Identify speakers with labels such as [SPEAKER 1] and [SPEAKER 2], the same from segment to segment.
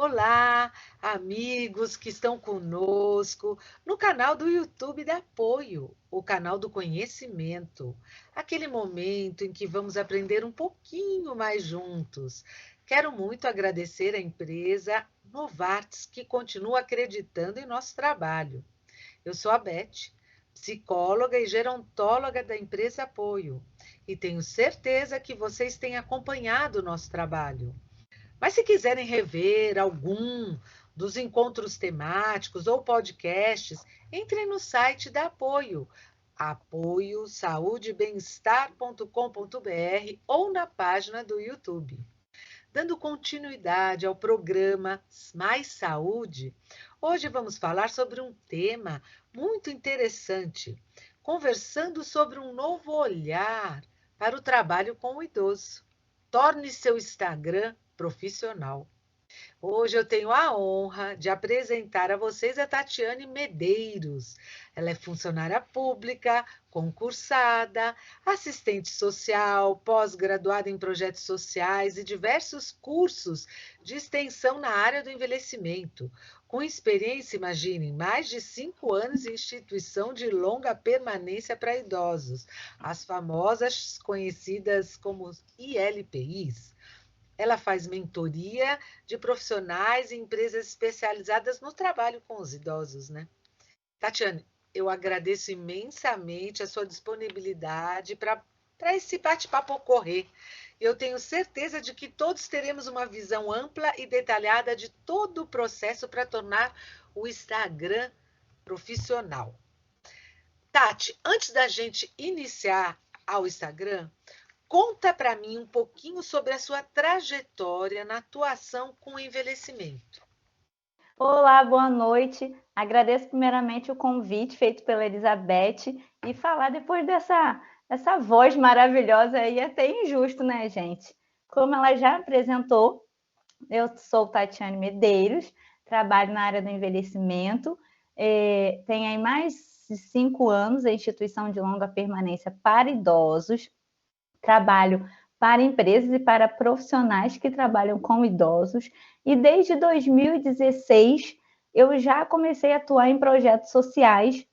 [SPEAKER 1] Olá, amigos que estão conosco no canal do YouTube da Apoio, o canal do conhecimento, aquele momento em que vamos aprender um pouquinho mais juntos. Quero muito agradecer à empresa Novartis, que continua acreditando em nosso trabalho. Eu sou a Beth, psicóloga e gerontóloga da empresa Apoio, e tenho certeza que vocês têm acompanhado o nosso trabalho. Mas se quiserem rever algum dos encontros temáticos ou podcasts, entrem no site da Apoio, apoiosaudeBemestar.com.br ou na página do YouTube. Dando continuidade ao programa Mais Saúde, hoje vamos falar sobre um tema muito interessante, conversando sobre um novo olhar para o trabalho com o idoso. Torne seu Instagram profissional. Hoje eu tenho a honra de apresentar a vocês a Tatiane Medeiros. Ela é funcionária pública, concursada, assistente social, pós-graduada em projetos sociais e diversos cursos de extensão na área do envelhecimento. Com experiência, imaginem, mais de 5 anos em instituição de longa permanência para idosos, as famosas conhecidas como ILPIs. Ela faz mentoria de profissionais e empresas especializadas no trabalho com os idosos, né? Tatiane, eu agradeço imensamente a sua disponibilidade para esse bate-papo ocorrer. Eu tenho certeza de que todos teremos uma visão ampla e detalhada de todo o processo para tornar o Instagram profissional. Tati, antes da gente iniciar ao Instagram, conta para mim um pouquinho sobre a sua trajetória na atuação com o envelhecimento.
[SPEAKER 2] Olá, boa noite. Agradeço primeiramente o convite feito pela Elizabeth e falar depois dessa voz maravilhosa aí é até injusto, né, gente? Como ela já apresentou, eu sou Tatiane Medeiros, trabalho na área do envelhecimento, tenho aí mais de 5 anos em instituição de longa permanência para idosos, trabalho para empresas e para profissionais que trabalham com idosos. E desde 2016 eu já comecei a atuar em projetos sociais,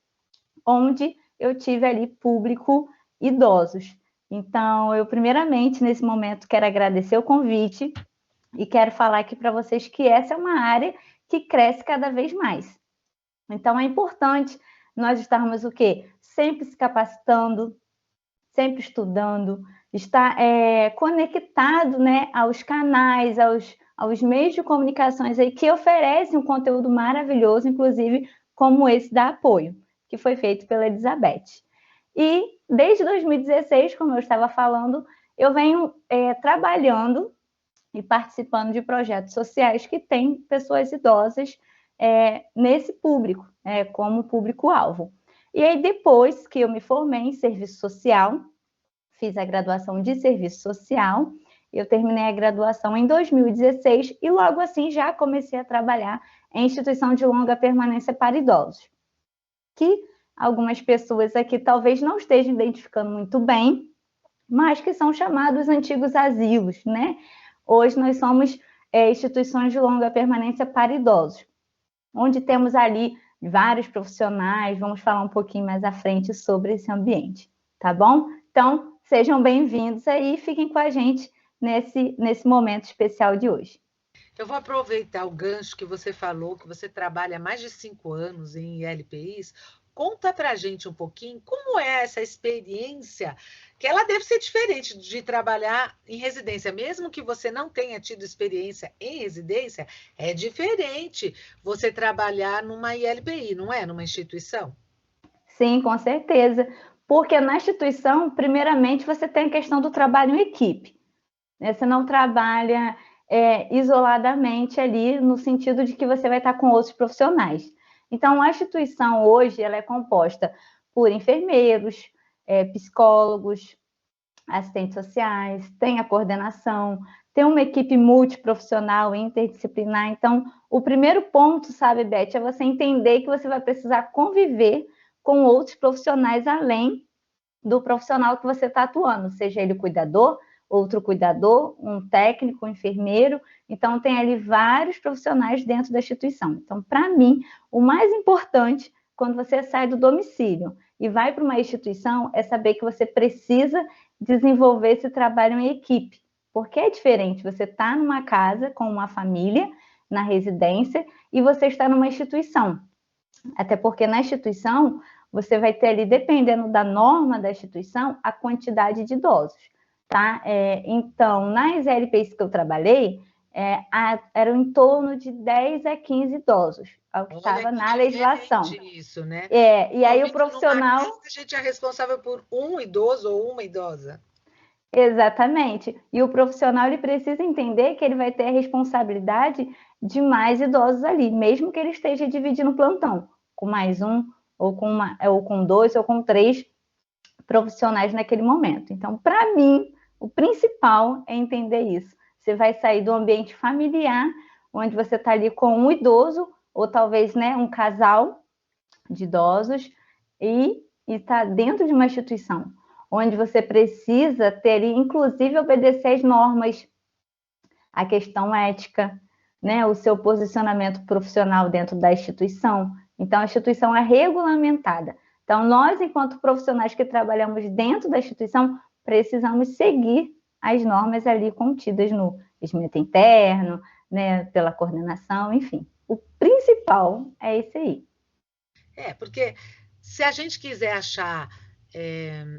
[SPEAKER 2] onde eu tive ali público idosos. Então, eu primeiramente, nesse momento, quero agradecer o convite e quero falar aqui para vocês que essa é uma área que cresce cada vez mais. Então, é importante nós estarmos o quê? Sempre se capacitando, sempre estudando, está conectado, né, aos canais, aos meios de comunicações aí que oferecem um conteúdo maravilhoso, inclusive como esse da Apoio, que foi feito pela Elizabeth. E desde 2016, como eu estava falando, eu venho trabalhando e participando de projetos sociais que têm pessoas idosas nesse público, como público-alvo. E aí, depois que eu me formei em serviço social, fiz a graduação de serviço social, eu terminei a graduação em 2016 e logo assim já comecei a trabalhar em instituição de longa permanência para idosos, que algumas pessoas aqui talvez não estejam identificando muito bem, mas que são chamados antigos asilos, né? Hoje nós somos instituições de longa permanência para idosos, onde temos ali vários profissionais, vamos falar um pouquinho mais à frente sobre esse ambiente, tá bom? Então, sejam bem-vindos aí e fiquem com a gente nesse momento especial de hoje.
[SPEAKER 1] Eu vou aproveitar o gancho que você falou, que você trabalha há mais de 5 anos em LPIs. Conta para a gente um pouquinho como é essa experiência, que ela deve ser diferente de trabalhar em residência, mesmo que você não tenha tido experiência em residência, é diferente você trabalhar numa ILPI, não é? Numa instituição?
[SPEAKER 2] Sim, com certeza, porque na instituição, primeiramente, você tem a questão do trabalho em equipe, né? Você não trabalha isoladamente ali, no sentido de que você vai estar com outros profissionais. Então, a instituição hoje ela é composta por enfermeiros, psicólogos, assistentes sociais, tem a coordenação, tem uma equipe multiprofissional, interdisciplinar. Então, o primeiro ponto, sabe, Beth, é você entender que você vai precisar conviver com outros profissionais além do profissional que você está atuando, seja ele o cuidador outro cuidador, um técnico, um enfermeiro. Então, tem ali vários profissionais dentro da instituição. Então, para mim, o mais importante, quando você sai do domicílio e vai para uma instituição, é saber que você precisa desenvolver esse trabalho em equipe. Porque é diferente você estar numa casa com uma família, na residência, e você está numa instituição. Até porque na instituição, você vai ter ali, dependendo da norma da instituição, a quantidade de idosos, tá? Então, nas LPIs que eu trabalhei, eram em torno de 10 a 15 idosos, é o que
[SPEAKER 1] Olha
[SPEAKER 2] estava
[SPEAKER 1] que
[SPEAKER 2] na legislação.
[SPEAKER 1] diferente isso, né?
[SPEAKER 2] E aí o
[SPEAKER 1] Normalmente, numa
[SPEAKER 2] profissional...
[SPEAKER 1] casa, a gente é responsável por um idoso ou uma idosa.
[SPEAKER 2] Exatamente. E o profissional ele precisa entender que ele vai ter a responsabilidade de mais idosos ali, mesmo que ele esteja dividindo o plantão com mais um, ou com dois, ou com três profissionais naquele momento. Então, para mim, o principal é entender isso. Você vai sair do ambiente familiar, onde você está ali com um idoso, ou talvez, né, um casal de idosos, e está dentro de uma instituição, onde você precisa ter, inclusive, obedecer as normas, a questão ética, né, o seu posicionamento profissional dentro da instituição. Então, a instituição é regulamentada. Então, nós, enquanto profissionais que trabalhamos dentro da instituição, precisamos seguir as normas ali contidas no regimento interno, né, pela coordenação, enfim. O principal é esse aí.
[SPEAKER 1] Porque se a gente quiser achar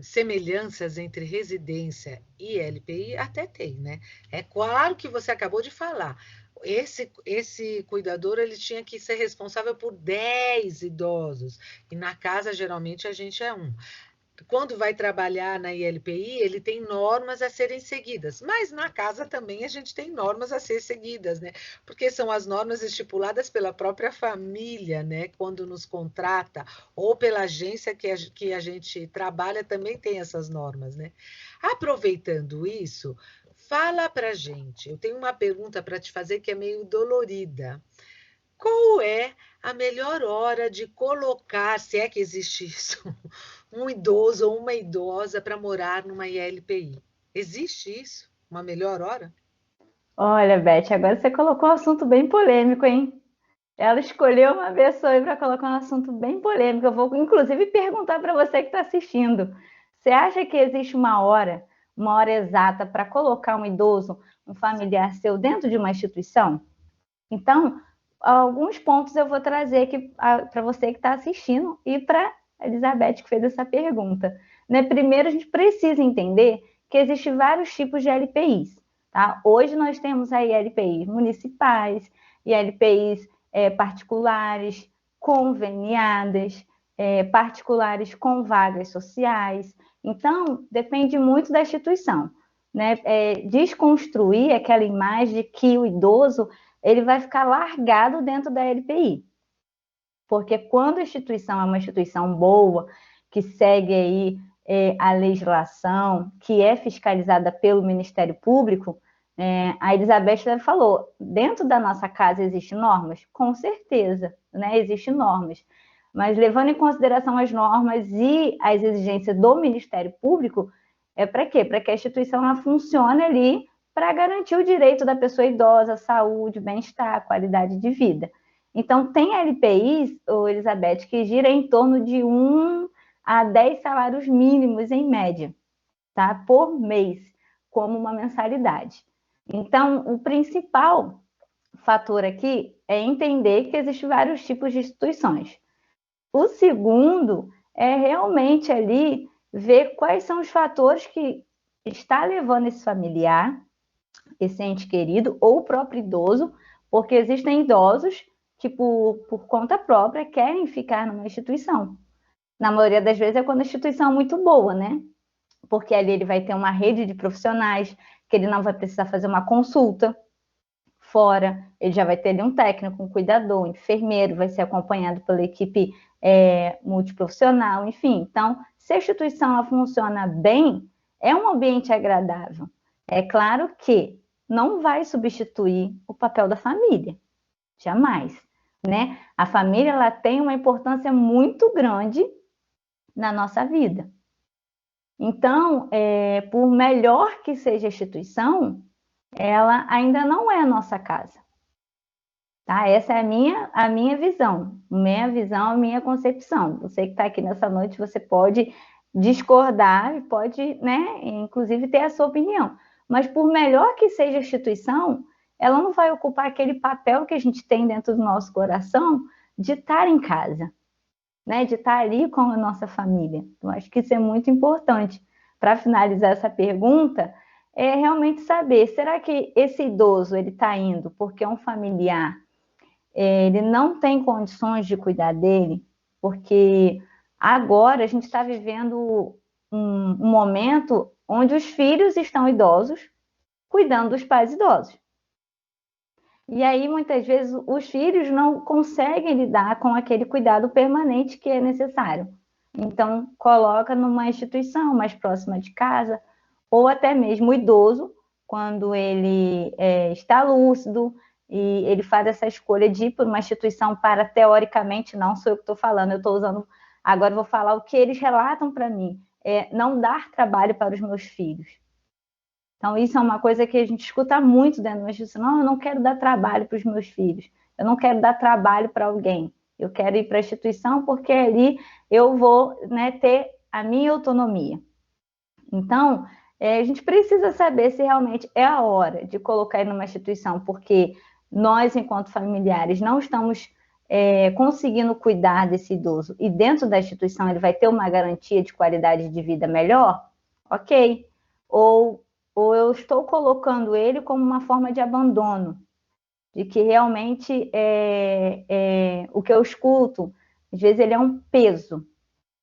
[SPEAKER 1] semelhanças entre residência e LPI, até tem, né? É claro que você acabou de falar. Esse cuidador ele tinha que ser responsável por 10 idosos, e na casa geralmente a gente é um. Quando vai trabalhar na ILPI, ele tem normas a serem seguidas, mas na casa também a gente tem normas a ser seguidas, né? Porque são as normas estipuladas pela própria família, né? Quando nos contrata, ou pela agência que a gente trabalha, também tem essas normas, né? Aproveitando isso, fala pra gente. Eu tenho uma pergunta para te fazer que é meio dolorida. Qual é a melhor hora de colocar, se é que existe isso, um idoso ou uma idosa para morar numa ILPI? Existe isso? Uma melhor hora?
[SPEAKER 2] Olha, Beth, agora você colocou um assunto bem polêmico, hein? Ela escolheu uma pessoa aí para colocar um assunto bem polêmico. Eu vou, inclusive, perguntar para você que está assistindo. Você acha que existe uma hora exata para colocar um idoso, um familiar seu dentro de uma instituição? Então, alguns pontos eu vou trazer aqui para você que está assistindo e para a Elizabeth que fez essa pergunta. Né? Primeiro, a gente precisa entender que existem vários tipos de LPIs. Tá? Hoje nós temos aí LPIs municipais e LPIs particulares, conveniadas, particulares com vagas sociais. Então, depende muito da instituição. Né? Desconstruir aquela imagem de que o idoso ele vai ficar largado dentro da LPI. Porque quando a instituição é uma instituição boa, que segue aí a legislação, que é fiscalizada pelo Ministério Público, a Elizabeth falou, dentro da nossa casa existem normas? Com certeza, né? Existem normas. Mas levando em consideração as normas e as exigências do Ministério Público, é para quê? Para que a instituição ela funcione ali para garantir o direito da pessoa idosa, saúde, bem-estar, qualidade de vida. Então, tem LPIs, Elizabeth, que gira em torno de 1 a 10 salários mínimos em média, tá? Por mês, como uma mensalidade. Então, o principal fator aqui é entender que existem vários tipos de instituições. O segundo é realmente ali ver quais são os fatores que está levando esse familiar, esse ente querido ou o próprio idoso, porque existem idosos que por conta própria querem ficar numa instituição. Na maioria das vezes é quando a instituição é muito boa, né? Porque ali ele vai ter uma rede de profissionais, que ele não vai precisar fazer uma consulta fora, ele já vai ter ali um técnico, um cuidador, um enfermeiro, vai ser acompanhado pela equipe multiprofissional, enfim. Então, se a instituição ela funciona bem, é um ambiente agradável. É claro que não vai substituir o papel da família, jamais, né? A família ela tem uma importância muito grande na nossa vida. Então, por melhor que seja a instituição, ela ainda não é a nossa casa. Tá? Essa é a minha visão, a minha concepção. Você que está aqui nessa noite, você pode discordar e pode, né, inclusive ter a sua opinião. Mas por melhor que seja a instituição, ela não vai ocupar aquele papel que a gente tem dentro do nosso coração de estar em casa, né, de estar ali com a nossa família. Eu acho que isso é muito importante. Para finalizar essa pergunta, é realmente saber, será que esse idoso ele está indo porque é um familiar, ele não tem condições de cuidar dele, porque agora a gente está vivendo um momento onde os filhos estão idosos cuidando dos pais idosos. E aí, muitas vezes, os filhos não conseguem lidar com aquele cuidado permanente que é necessário. Então, coloca numa instituição mais próxima de casa, ou até mesmo o idoso, quando ele está lúcido e ele faz essa escolha de ir por uma instituição para, teoricamente, não sou eu que estou falando, eu estou usando, agora eu vou falar o que eles relatam para mim, não dar trabalho para os meus filhos. Então, isso é uma coisa que a gente escuta muito dentro da instituição. Não, eu não quero dar trabalho para os meus filhos. Eu não quero dar trabalho para alguém. Eu quero ir para a instituição porque ali eu vou, né, ter a minha autonomia. Então, a gente precisa saber se realmente é a hora de colocar ele numa instituição, porque nós, enquanto familiares, não estamos conseguindo cuidar desse idoso e dentro da instituição ele vai ter uma garantia de qualidade de vida melhor, ok. Ou eu estou colocando ele como uma forma de abandono, de que realmente o que eu escuto, às vezes ele é um peso.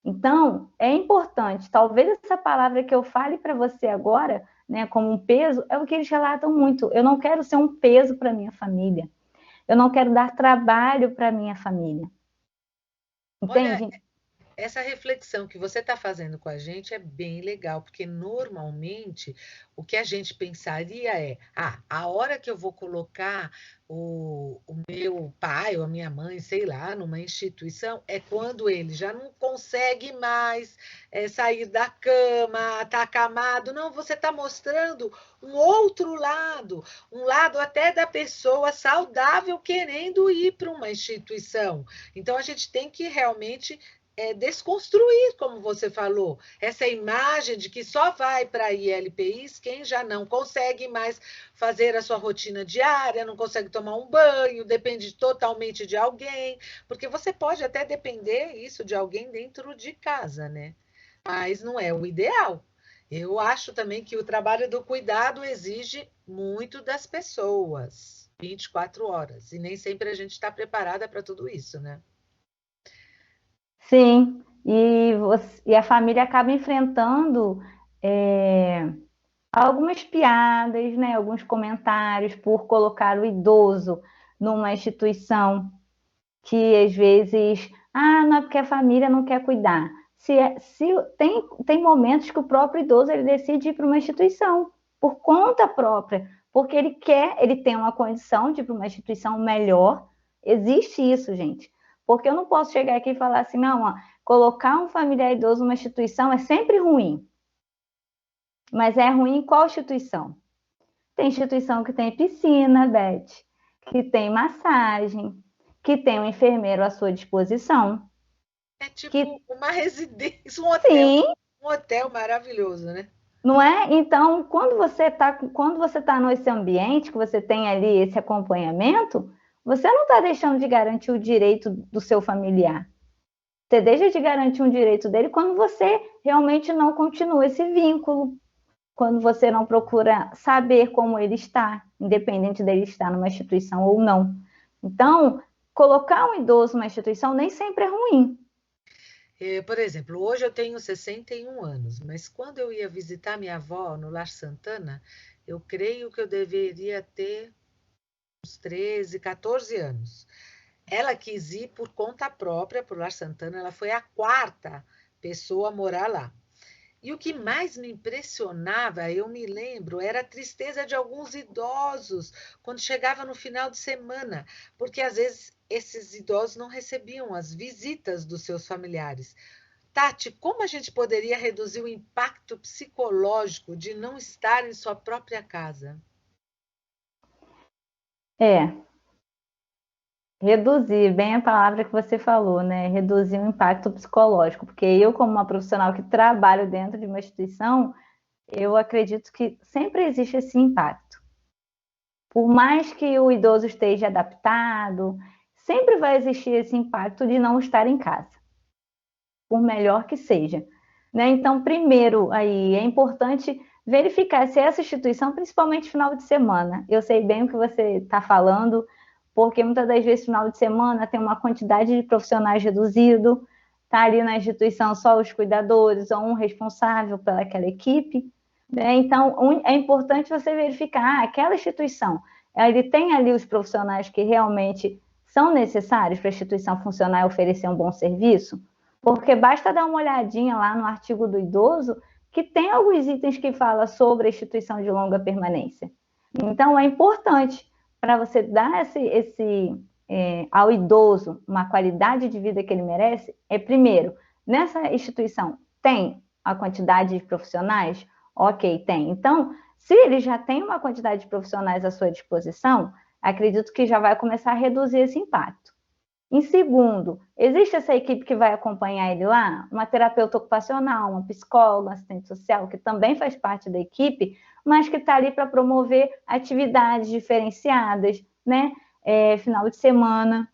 [SPEAKER 2] Então, é importante, talvez essa palavra que eu fale para você agora, né, como um peso, é o que eles relatam muito. Eu não quero ser um peso para minha família. Eu não quero dar trabalho para minha família.
[SPEAKER 1] Olha,
[SPEAKER 2] Entende?
[SPEAKER 1] essa reflexão que você está fazendo com a gente é bem legal, porque normalmente o que a gente pensaria é: a hora que eu vou colocar o meu pai ou a minha mãe, sei lá, numa instituição, é quando ele já não consegue mais sair da cama, está acamado. Não, você está mostrando um outro lado, um lado até da pessoa saudável querendo ir para uma instituição. Então a gente tem que realmente desconstruir, como você falou, essa imagem de que só vai para ILPIs quem já não consegue mais fazer a sua rotina diária, não consegue tomar um banho, depende totalmente de alguém, porque você pode até depender isso de alguém dentro de casa, né? Mas não é o ideal. Eu acho também que o trabalho do cuidado exige muito das pessoas, 24 horas, e nem sempre a gente está preparada para tudo isso, né?
[SPEAKER 2] Sim, e a família acaba enfrentando algumas piadas, né, alguns comentários por colocar o idoso numa instituição que às vezes, não é porque a família não quer cuidar. Se tem momentos que o próprio idoso ele decide ir para uma instituição por conta própria, porque ele tem uma condição de ir para uma instituição melhor. Existe isso, gente. Porque eu não posso chegar aqui e falar assim, não, ó, colocar um familiar idoso numa instituição é sempre ruim. Mas é ruim em qual instituição? Tem instituição que tem piscina, Beth, que tem massagem, que tem um enfermeiro à sua disposição.
[SPEAKER 1] É
[SPEAKER 2] Que
[SPEAKER 1] tipo uma residência,
[SPEAKER 2] sim,
[SPEAKER 1] um hotel maravilhoso, né?
[SPEAKER 2] não é? Então, quando você tá nesse ambiente, que você tem ali esse acompanhamento, você não está deixando de garantir o direito do seu familiar. Você deixa de garantir um direito dele quando você realmente não continua esse vínculo, quando você não procura saber como ele está, independente dele estar numa instituição ou não. Então, colocar um idoso numa instituição nem sempre é ruim.
[SPEAKER 1] Por exemplo, hoje eu tenho 61 anos, mas quando eu ia visitar minha avó no Lar Santana, eu creio que eu deveria ter uns 13, 14 anos. Ela quis ir por conta própria para o Lar Santana, ela foi a quarta pessoa a morar lá. E o que mais me impressionava, eu me lembro, era a tristeza de alguns idosos quando chegava no final de semana, porque às vezes esses idosos não recebiam as visitas dos seus familiares. Tati, como a gente poderia reduzir o impacto psicológico de não estar em sua própria casa?
[SPEAKER 2] É, reduzir, bem a palavra que você falou, né? Reduzir o impacto psicológico, porque eu, como uma profissional que trabalho dentro de uma instituição, eu acredito que sempre existe esse impacto. Por mais que o idoso esteja adaptado, sempre vai existir esse impacto de não estar em casa, por melhor que seja. Né? Então, primeiro, aí é importante verificar se essa instituição, principalmente final de semana, eu sei bem o que você está falando, porque muitas das vezes final de semana tem uma quantidade de profissionais reduzido, está ali na instituição só os cuidadores ou um responsável pelaquela equipe. Né? Então, é importante você verificar aquela instituição, ele tem ali os profissionais que realmente são necessários para a instituição funcionar e oferecer um bom serviço? Porque basta dar uma olhadinha lá no artigo do idoso, que tem alguns itens que fala sobre a instituição de longa permanência. Então, é importante para você dar ao idoso uma qualidade de vida que ele merece, primeiro, nessa instituição tem a quantidade de profissionais? Ok, tem. Então, se ele já tem uma quantidade de profissionais à sua disposição, acredito que já vai começar a reduzir esse impacto. Em segundo, existe essa equipe que vai acompanhar ele lá? Uma terapeuta ocupacional, uma psicóloga, um assistente social, que também faz parte da equipe, mas que está ali para promover atividades diferenciadas, né? Final de semana.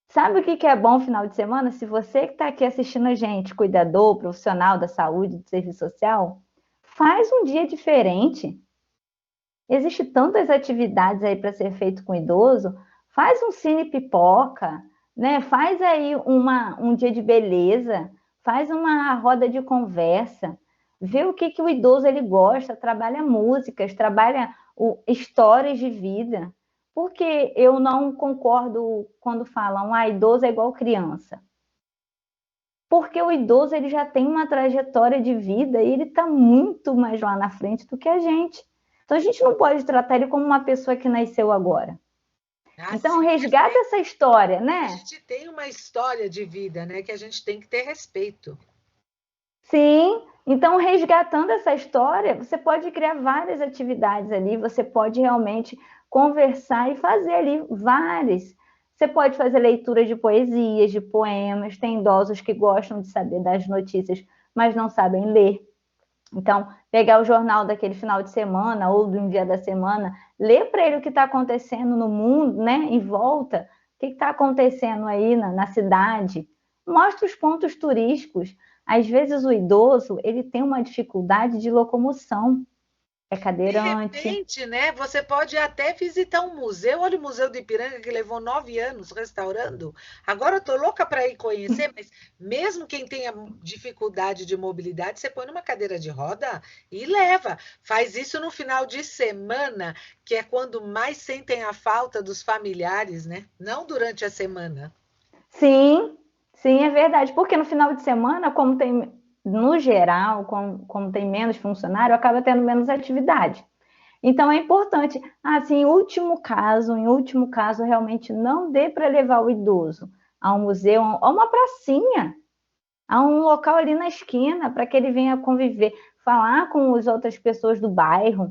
[SPEAKER 2] Sabe o que é bom final de semana? Se você que está aqui assistindo a gente, cuidador, profissional da saúde, de serviço social, faz um dia diferente. Existem tantas atividades aí para ser feito com idoso. Faz um cine pipoca, né? Faz aí um dia de beleza, faz uma roda de conversa, vê o que o idoso ele gosta, trabalha músicas, trabalha histórias de vida. Porque eu não concordo quando falam, idoso é igual criança. Porque o idoso ele já tem uma trajetória de vida e ele está muito mais lá na frente do que a gente. Então a gente não pode tratar ele como uma pessoa que nasceu agora.
[SPEAKER 1] Ah,
[SPEAKER 2] Então
[SPEAKER 1] sim,
[SPEAKER 2] resgata essa história,
[SPEAKER 1] a
[SPEAKER 2] né?
[SPEAKER 1] gente tem uma história de vida, né, que a gente tem que ter respeito.
[SPEAKER 2] Sim. Então resgatando essa história, você pode criar várias atividades ali, você pode realmente conversar e fazer ali várias. Você pode fazer leitura de poesias, de poemas. Tem idosos que gostam de saber das notícias, mas não sabem ler. Então, pegar o jornal daquele final de semana ou de um dia da semana, ler para ele o que está acontecendo no mundo, né, em volta, o que está acontecendo aí na cidade. Mostra os pontos turísticos. Às vezes o idoso ele tem uma dificuldade de locomoção, é
[SPEAKER 1] De
[SPEAKER 2] cadeirante.
[SPEAKER 1] repente, né, você pode até visitar um museu. Olha o Museu do Ipiranga, que levou 9 anos restaurando. Agora eu estou louca para ir conhecer, mas mesmo quem tenha dificuldade de mobilidade, você põe numa cadeira de roda e leva. Faz isso no final de semana, que é quando mais sentem a falta dos familiares, né? Não durante a semana.
[SPEAKER 2] Sim, sim, é verdade. Porque no final de semana, como tem, no geral, como tem menos funcionário, acaba tendo menos atividade. Então é importante, assim, em último caso, realmente não dê para levar o idoso a um museu, a uma pracinha, a um local ali na esquina, para que ele venha conviver, falar com as outras pessoas do bairro,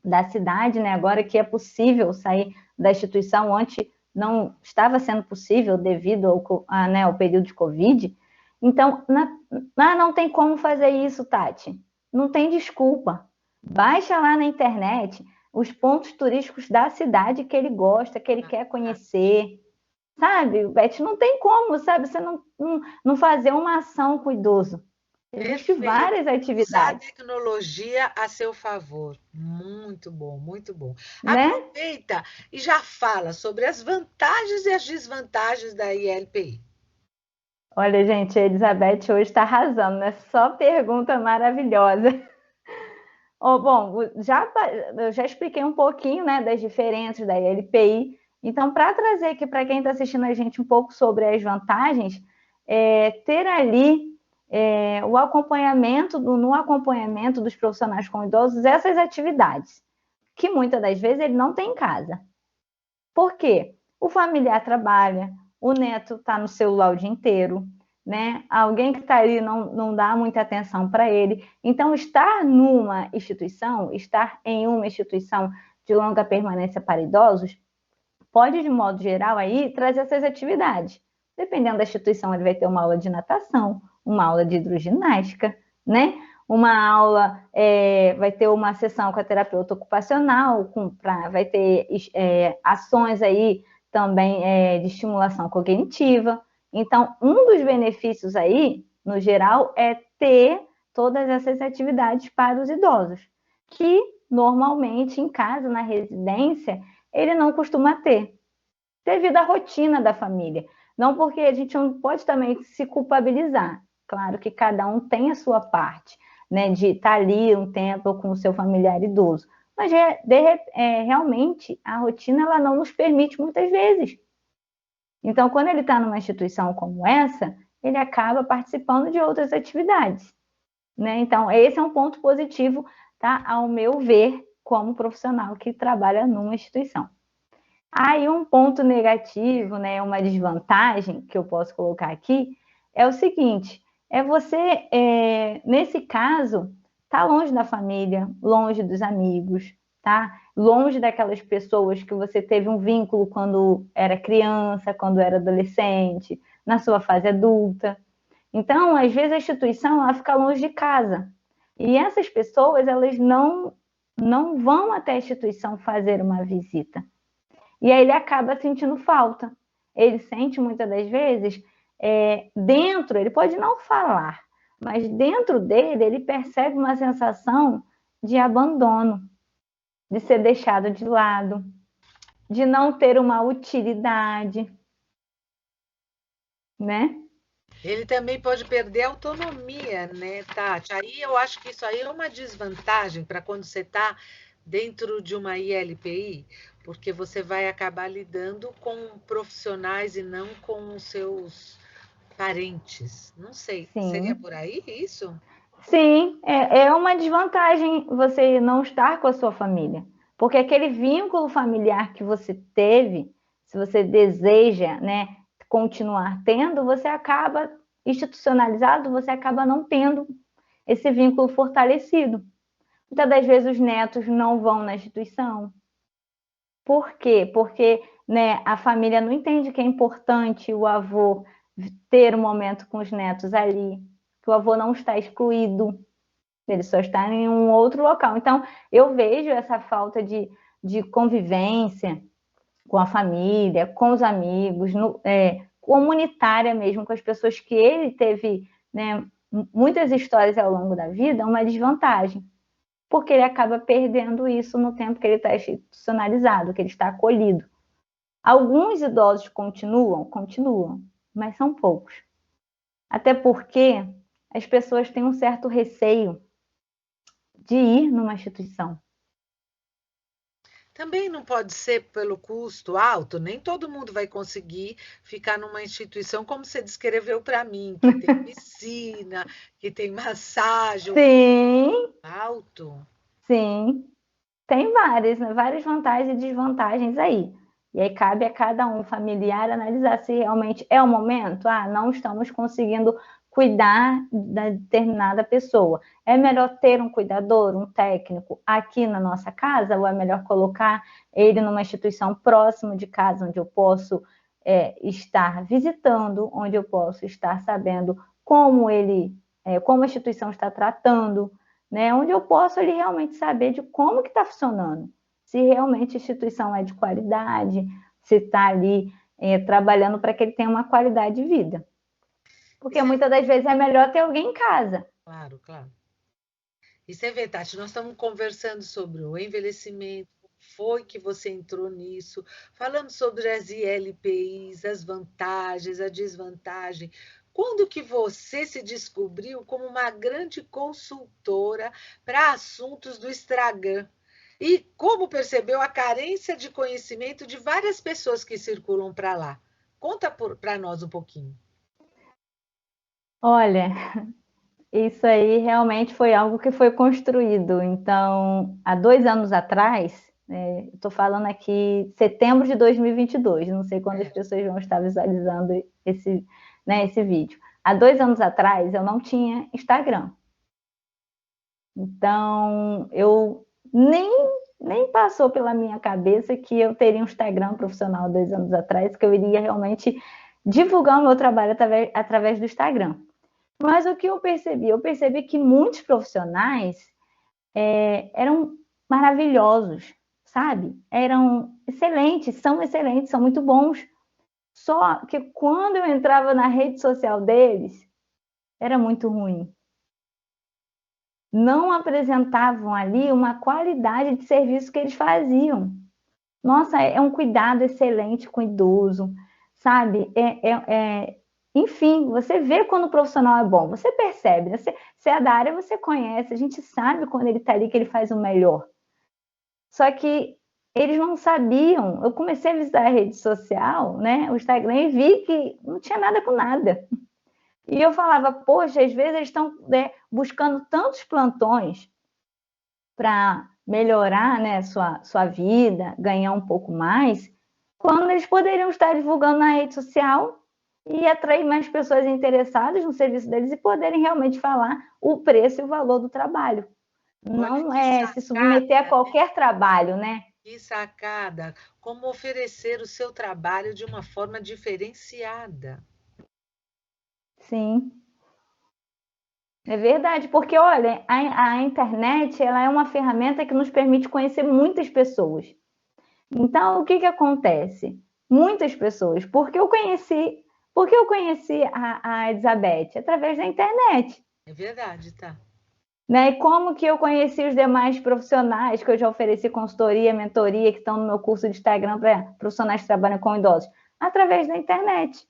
[SPEAKER 2] da cidade, né? Agora que é possível sair da instituição, antes não estava sendo possível devido né, ao período de Covid. Então, não tem como fazer isso, Tati. Não tem desculpa. Baixa lá na internet os pontos turísticos da cidade que ele gosta, que ele quer conhecer. Sabe, Beth, não tem como, sabe? Você não fazer uma ação com o idoso. Existem
[SPEAKER 1] Perfeito.
[SPEAKER 2] várias
[SPEAKER 1] Usar a
[SPEAKER 2] atividades,
[SPEAKER 1] tecnologia a seu favor. Muito bom, muito bom.
[SPEAKER 2] né?
[SPEAKER 1] Aproveita e já fala sobre as vantagens e as desvantagens da ILPI.
[SPEAKER 2] Olha, gente, a Elizabeth hoje está arrasando, né? Só pergunta maravilhosa. Oh, bom, eu já expliquei um pouquinho, né, das diferenças da ILPI. Então, para trazer aqui para quem está assistindo a gente um pouco sobre as vantagens, ter ali o acompanhamento, no acompanhamento dos profissionais com idosos, essas atividades, que muitas das vezes ele não tem em casa. Por quê? O familiar trabalha, o neto está no celular o dia inteiro, né? Alguém que está ali não dá muita atenção para ele. Então, estar em uma instituição de longa permanência para idosos, pode, de modo geral, aí trazer essas atividades. Dependendo da instituição, ele vai ter uma aula de natação, uma aula de hidroginástica, né? Uma aula, vai ter uma sessão com a terapeuta ocupacional, vai ter ações aí também de estimulação cognitiva. Então, um dos benefícios aí, no geral, é ter todas essas atividades para os idosos, que normalmente em casa, na residência, ele não costuma ter, devido à rotina da família. Não porque a gente não pode também se culpabilizar. Claro que cada um tem a sua parte, né, de estar ali um tempo com o seu familiar idoso. Mas realmente a rotina ela não nos permite muitas vezes. Então, quando ele está numa instituição como essa, ele acaba participando de outras atividades, né? Então, esse é um ponto positivo, tá? Ao meu ver, como profissional que trabalha numa instituição. Aí um ponto negativo, né, uma desvantagem que eu posso colocar aqui é o seguinte: você, nesse caso, tá longe da família, longe dos amigos, tá? Longe daquelas pessoas que você teve um vínculo quando era criança, quando era adolescente, na sua fase adulta. Então, às vezes a instituição ela fica longe de casa. E essas pessoas, elas não vão até a instituição fazer uma visita. E aí ele acaba sentindo falta. Ele sente muitas das vezes, dentro, ele pode não falar, mas dentro dele ele percebe uma sensação de abandono, de ser deixado de lado, de não ter uma utilidade, né?
[SPEAKER 1] Ele também pode perder a autonomia, né, Tati? Aí eu acho que isso aí é uma desvantagem para quando você está dentro de uma ILPI, porque você vai acabar lidando com profissionais e não com os seus parentes. Não sei, seria
[SPEAKER 2] Sim.
[SPEAKER 1] por aí isso?
[SPEAKER 2] Sim, é uma desvantagem você não estar com a sua família. Porque aquele vínculo familiar que você teve, se você deseja, né, continuar tendo, você acaba institucionalizado, você acaba não tendo esse vínculo fortalecido. Muitas das vezes os netos não vão na instituição. Por quê? Porque, né, a família não entende que é importante o avô ter um momento com os netos ali, que o avô não está excluído, ele só está em um outro local. Então, eu vejo essa falta de convivência com a família, com os amigos, comunitária mesmo, com as pessoas que ele teve, né, muitas histórias ao longo da vida, uma desvantagem. Porque ele acaba perdendo isso no tempo que ele está institucionalizado, que ele está acolhido. Alguns idosos continuam, mas são poucos. Até porque as pessoas têm um certo receio de ir numa instituição.
[SPEAKER 1] Também não pode ser pelo custo alto, nem todo mundo vai conseguir ficar numa instituição como você descreveu para mim, que tem piscina, que tem massagem, o custo
[SPEAKER 2] Sim,
[SPEAKER 1] alto.
[SPEAKER 2] sim. Tem várias, né? Várias vantagens e desvantagens aí. E aí cabe a cada um familiar analisar se realmente é o momento. Ah, não estamos conseguindo cuidar da determinada pessoa. É melhor ter um cuidador, um técnico aqui na nossa casa, ou é melhor colocar ele numa instituição próxima de casa, onde eu posso estar visitando, onde eu posso estar sabendo como a instituição está tratando, né? Onde eu posso ali realmente saber de como que está funcionando, se realmente a instituição é de qualidade, se está ali trabalhando para que ele tenha uma qualidade de vida.
[SPEAKER 1] E
[SPEAKER 2] Porque
[SPEAKER 1] você
[SPEAKER 2] muitas das vezes é melhor ter alguém em casa.
[SPEAKER 1] claro, claro. E você vê, Tati, nós estamos conversando sobre o envelhecimento, como foi que você entrou nisso, falando sobre as ILPIs, as vantagens, a desvantagem. Quando que você se descobriu como uma grande consultora para assuntos do Instagram? E como percebeu a carência de conhecimento de várias pessoas que circulam para lá? Conta para nós um pouquinho.
[SPEAKER 2] Olha, isso aí realmente foi algo que foi construído. Então, há 2 anos atrás, estou falando aqui setembro de 2022, não sei quando as
[SPEAKER 1] Certo.
[SPEAKER 2] pessoas vão estar visualizando esse vídeo. há 2 anos atrás, eu não tinha Instagram. Então, eu nem passou pela minha cabeça que eu teria um Instagram profissional 2 anos atrás, que eu iria realmente divulgar o meu trabalho através do Instagram. Mas o que eu percebi? Eu percebi que muitos profissionais eram maravilhosos, sabe? Eram excelentes, são muito bons. Só que quando eu entrava na rede social deles, era muito ruim. Não apresentavam ali uma qualidade de serviço que eles faziam. Nossa, é um cuidado excelente com o idoso, sabe? Enfim, você vê quando o profissional é bom, você percebe, né? Se é da área, você conhece, a gente sabe quando ele está ali que ele faz o melhor. Só que eles não sabiam. Eu comecei a visitar a rede social, né, o Instagram, e vi que não tinha nada com nada. E eu falava, poxa, às vezes eles estão, né, buscando tantos plantões para melhorar, né, sua vida, ganhar um pouco mais, quando eles poderiam estar divulgando na rede social e atrair mais pessoas interessadas no serviço deles e poderem realmente falar o preço e o valor do trabalho.
[SPEAKER 1] Olha
[SPEAKER 2] Não
[SPEAKER 1] que
[SPEAKER 2] é se submeter a
[SPEAKER 1] sacada,
[SPEAKER 2] qualquer trabalho, né?
[SPEAKER 1] que sacada. Como oferecer o seu trabalho de uma forma diferenciada.
[SPEAKER 2] Sim, é verdade, porque olha, a internet ela é uma ferramenta que nos permite conhecer muitas pessoas. Então, o que que acontece? Muitas pessoas, porque eu conheci a Elizabeth através da internet,
[SPEAKER 1] É verdade, tá?
[SPEAKER 2] né? E como que eu conheci os demais profissionais que eu já ofereci consultoria, mentoria, que estão no meu curso de Instagram para profissionais que trabalham com idosos? Através da internet.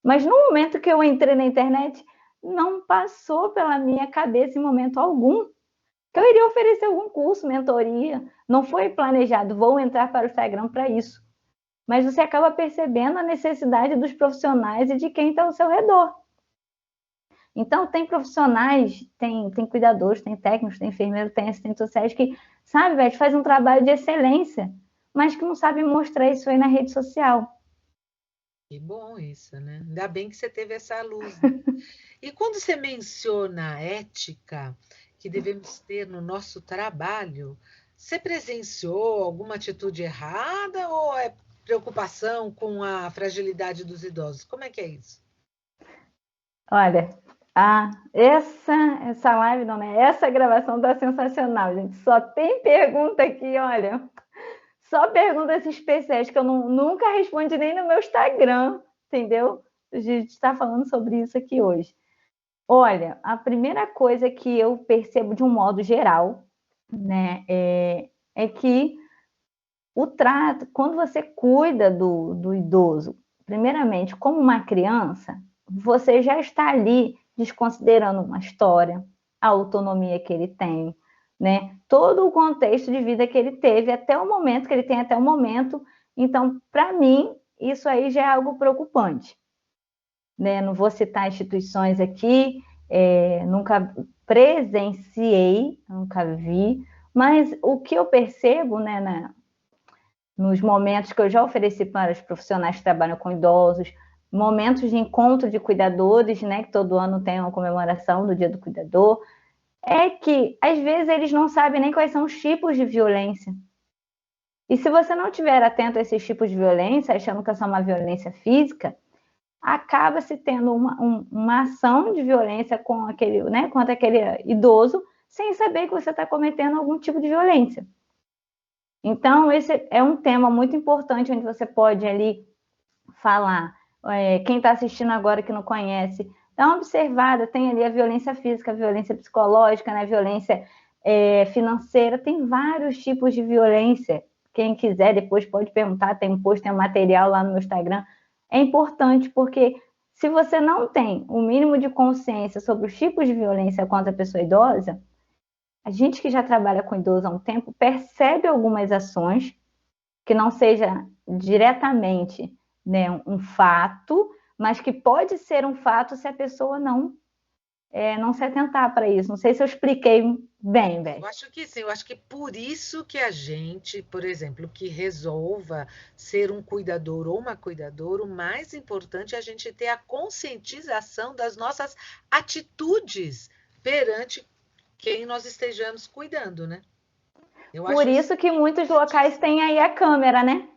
[SPEAKER 2] Mas no momento que eu entrei na internet, não passou pela minha cabeça em momento algum que eu iria oferecer algum curso, mentoria. Não foi planejado, vou entrar para o Instagram para isso. Mas você acaba percebendo a necessidade dos profissionais e de quem está ao seu redor. Então, tem profissionais, tem cuidadores, tem técnicos, tem enfermeiros, tem assistentes sociais que, sabe, Beth, faz um trabalho de excelência, mas que não sabem mostrar isso aí na rede social.
[SPEAKER 1] Que bom isso, né? Ainda bem que você teve essa luz, né? E quando você menciona a ética que devemos ter no nosso trabalho, você presenciou alguma atitude errada ou é preocupação com a fragilidade dos idosos? Como é que é isso?
[SPEAKER 2] Olha, essa live, não, né? Essa gravação tá sensacional, gente. Só tem pergunta aqui, olha. Só perguntas especiais que eu nunca respondi nem no meu Instagram, entendeu? A gente está falando sobre isso aqui hoje. Olha, a primeira coisa que eu percebo de um modo geral, né, é que o trato, quando você cuida do idoso, primeiramente, como uma criança, você já está ali desconsiderando uma história, a autonomia que ele tem, né? Todo o contexto de vida que ele teve até o momento, que ele tem até o momento. Então, para mim, isso aí já é algo preocupante, né? Não vou citar instituições aqui, nunca presenciei, nunca vi, mas o que eu percebo, né, nos momentos que eu já ofereci para os profissionais que trabalham com idosos, momentos de encontro de cuidadores, né, que todo ano tem uma comemoração do Dia do Cuidador, é que às vezes eles não sabem nem quais são os tipos de violência. E se você não estiver atento a esses tipos de violência, achando que é só uma violência física, acaba se tendo uma ação de violência com aquele, né, contra aquele idoso, sem saber que você está cometendo algum tipo de violência. Então, esse é um tema muito importante, onde você pode ali falar. Quem está assistindo agora que não conhece, dá uma observada, tem ali a violência física, a violência psicológica, né, a violência financeira, tem vários tipos de violência. Quem quiser, depois pode perguntar, tem um post, tem um material lá no meu Instagram. É importante porque se você não tem o mínimo de consciência sobre os tipos de violência contra a pessoa idosa, a gente que já trabalha com idoso há um tempo percebe algumas ações que não seja diretamente, né, um fato, mas que pode ser um fato se a pessoa não não se atentar para isso. Não sei se eu expliquei bem,
[SPEAKER 1] Eu
[SPEAKER 2] Beth.
[SPEAKER 1] acho que sim, eu acho que por isso que a gente, por exemplo, que resolva ser um cuidador ou uma cuidadora, o mais importante é a gente ter a conscientização das nossas atitudes perante quem nós estejamos cuidando, né? Eu
[SPEAKER 2] Por
[SPEAKER 1] acho isso
[SPEAKER 2] isso que muitos locais
[SPEAKER 1] importantíssimo.
[SPEAKER 2] têm aí a câmera, né?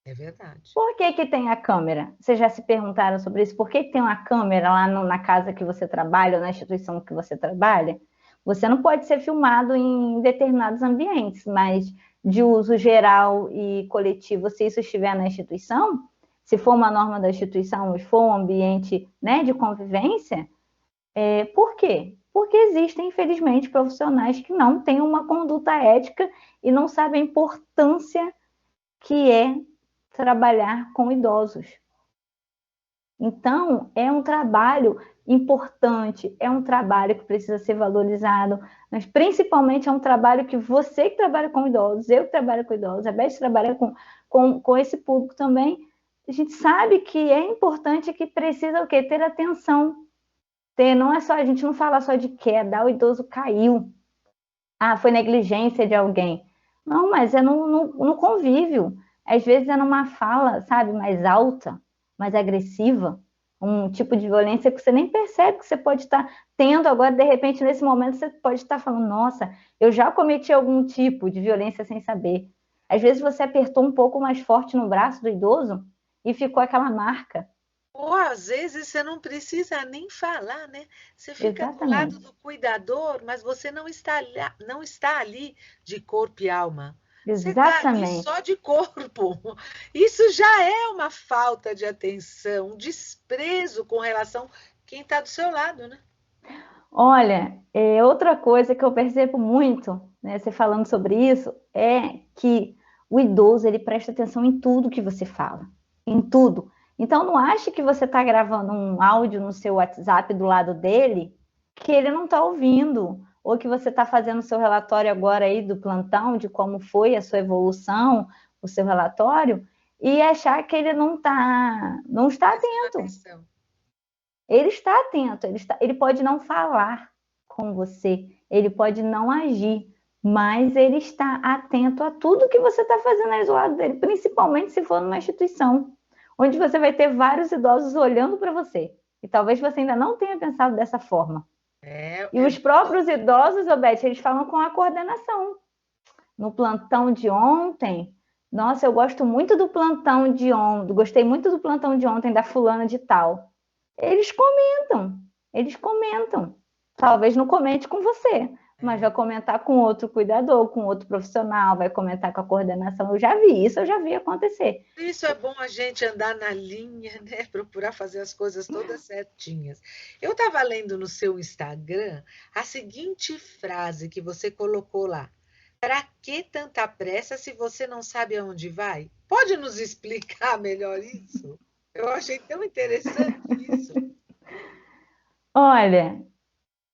[SPEAKER 1] É verdade.
[SPEAKER 2] Por que que tem a câmera? Vocês já se perguntaram sobre isso? Por que que tem uma câmera lá na casa que você trabalha, ou na instituição que você trabalha? Você não pode ser filmado em determinados ambientes, mas de uso geral e coletivo, se isso estiver na instituição, se for uma norma da instituição, se for um ambiente, né, de convivência, por quê? Porque existem, infelizmente, profissionais que não têm uma conduta ética e não sabem a importância que é trabalhar com idosos. Então, é um trabalho importante, é um trabalho que precisa ser valorizado, mas principalmente é um trabalho que você que trabalha com idosos, eu que trabalho com idosos, a Beth trabalha com esse público também, a gente sabe que é importante, que precisa o quê? Ter atenção. Não é só, a gente não fala só de queda, o idoso caiu, foi negligência de alguém. Não, mas é no convívio. Às vezes é numa fala, sabe, mais alta, mais agressiva, um tipo de violência que você nem percebe que você pode estar tendo agora, de repente, nesse momento, você pode estar falando, nossa, eu já cometi algum tipo de violência sem saber. Às vezes você apertou um pouco mais forte no braço do idoso e ficou aquela marca.
[SPEAKER 1] Ou às vezes você não precisa nem falar, né? Você fica do lado
[SPEAKER 2] Exatamente.
[SPEAKER 1] do cuidador, mas você não está ali de corpo e alma. Você está ali
[SPEAKER 2] Exatamente.
[SPEAKER 1] só de corpo. Isso já é uma falta de atenção, um desprezo com relação a quem está do seu lado, né?
[SPEAKER 2] Olha, outra coisa que eu percebo muito, né, você falando sobre isso, é que o idoso ele presta atenção em tudo que você fala, em tudo. Então não ache que você está gravando um áudio no seu WhatsApp do lado dele que ele não está ouvindo, ou que você está fazendo o seu relatório agora aí do plantão, de como foi a sua evolução, o seu relatório, e achar que ele não está
[SPEAKER 1] Prestando
[SPEAKER 2] atento.
[SPEAKER 1] atenção.
[SPEAKER 2] Ele está atento, ele pode não falar com você, ele pode não agir, mas ele está atento a tudo que você está fazendo aí do lado dele, principalmente se for numa instituição, onde você vai ter vários idosos olhando para você. E talvez você ainda não tenha pensado dessa forma. E
[SPEAKER 1] É
[SPEAKER 2] os próprios idosos, Obete, eles falam com a coordenação. No plantão de ontem, nossa, eu gosto muito do plantão de ontem, gostei muito do plantão de ontem da fulana de tal. Eles comentam, eles comentam. Talvez não comente com você, mas vai
[SPEAKER 1] é.
[SPEAKER 2] comentar com outro cuidador, com outro profissional, vai comentar com a coordenação. Eu já vi isso, eu já vi acontecer.
[SPEAKER 1] Por isso é bom a gente andar na linha, né? Procurar fazer as coisas todas certinhas. Eu estava lendo no seu Instagram a seguinte frase que você colocou lá. Para que tanta pressa se você não sabe aonde vai? Pode nos explicar melhor isso? Eu achei tão interessante isso.
[SPEAKER 2] Olha,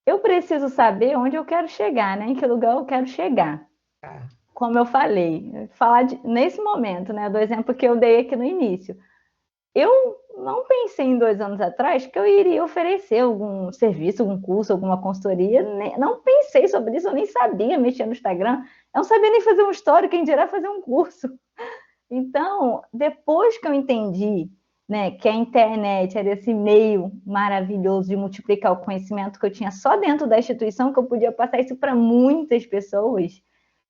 [SPEAKER 2] eu preciso saber onde eu quero chegar, né? Em que lugar eu quero chegar.
[SPEAKER 1] Tá.
[SPEAKER 2] Como eu falei, nesse momento, né? Do exemplo que eu dei aqui no início. Eu não pensei em 2 anos atrás que eu iria oferecer algum serviço, algum curso, alguma consultoria. Não pensei sobre isso, eu nem sabia mexer no Instagram. Eu não sabia nem fazer um story, quem dirá fazer um curso. Então, depois que eu entendi, né, que a internet era esse meio maravilhoso de multiplicar o conhecimento que eu tinha só dentro da instituição, que eu podia passar isso para muitas pessoas,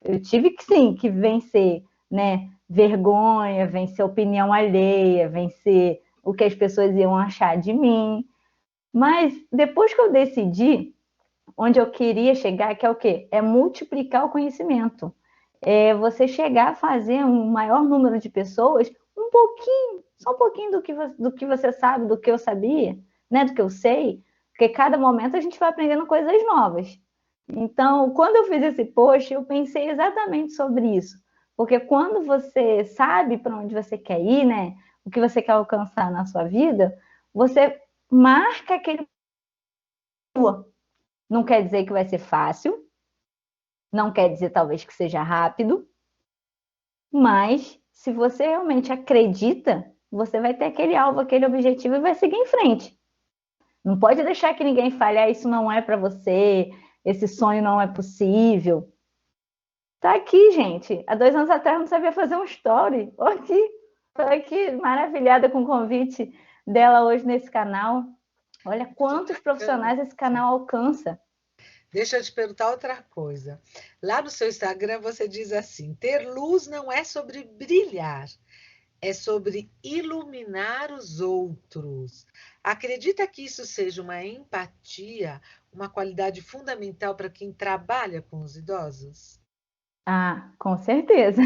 [SPEAKER 2] eu tive que sim, que vencer, né, vergonha, vencer opinião alheia, vencer o que as pessoas iam achar de mim. Mas depois que eu decidi onde eu queria chegar, que é o quê? É multiplicar o conhecimento. É você chegar a fazer um maior número de pessoas, um pouquinho, só um pouquinho do que você sabe, do que eu sabia, né, do que eu sei, porque cada momento a gente vai aprendendo coisas novas. Então, quando eu fiz esse post, eu pensei exatamente sobre isso. Porque quando você sabe para onde você quer ir, né, o que você quer alcançar na sua vida, você marca aquele. Não quer dizer que vai ser fácil, não quer dizer talvez que seja rápido, mas se você realmente acredita, você vai ter aquele alvo, aquele objetivo e vai seguir em frente. Não pode deixar que ninguém fale, isso não é para você, esse sonho não é possível. Tá aqui, gente. Há 2 anos atrás eu não sabia fazer um story. Tô aqui maravilhada com o convite dela hoje nesse canal. Olha
[SPEAKER 1] Muito
[SPEAKER 2] quantos
[SPEAKER 1] bacana.
[SPEAKER 2] profissionais esse canal alcança.
[SPEAKER 1] Deixa eu te perguntar outra coisa. Lá no seu Instagram você diz assim: ter luz não é sobre brilhar, é sobre iluminar os outros. Acredita que isso seja uma empatia, uma qualidade fundamental para quem trabalha com os idosos?
[SPEAKER 2] Ah, com certeza.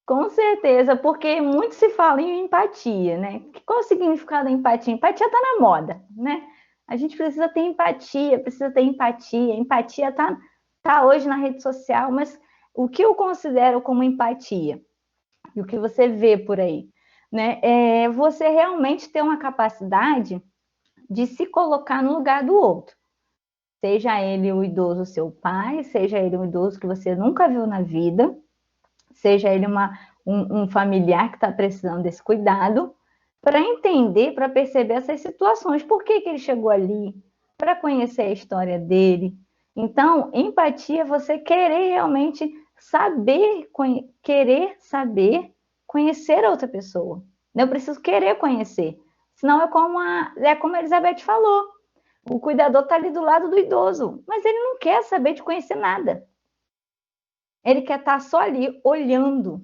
[SPEAKER 2] Com certeza, porque muito se fala em empatia, né? Qual o significado da empatia? Empatia está na moda, né? A gente precisa ter empatia, precisa ter empatia. Empatia tá hoje na rede social, mas o que eu considero como empatia? E o que você vê por aí, né? É você realmente ter uma capacidade de se colocar no lugar do outro. Seja ele o idoso seu pai, seja ele um idoso que você nunca viu na vida, seja ele um familiar que está precisando desse cuidado, para entender, para perceber essas situações, por que ele chegou ali, para conhecer a história dele. Então, empatia é você querer realmente querer saber, conhecer a outra pessoa. Eu preciso querer conhecer. Senão é como a Elizabeth falou. O cuidador está ali do lado do idoso, mas ele não quer saber de conhecer nada. Ele quer estar só ali olhando,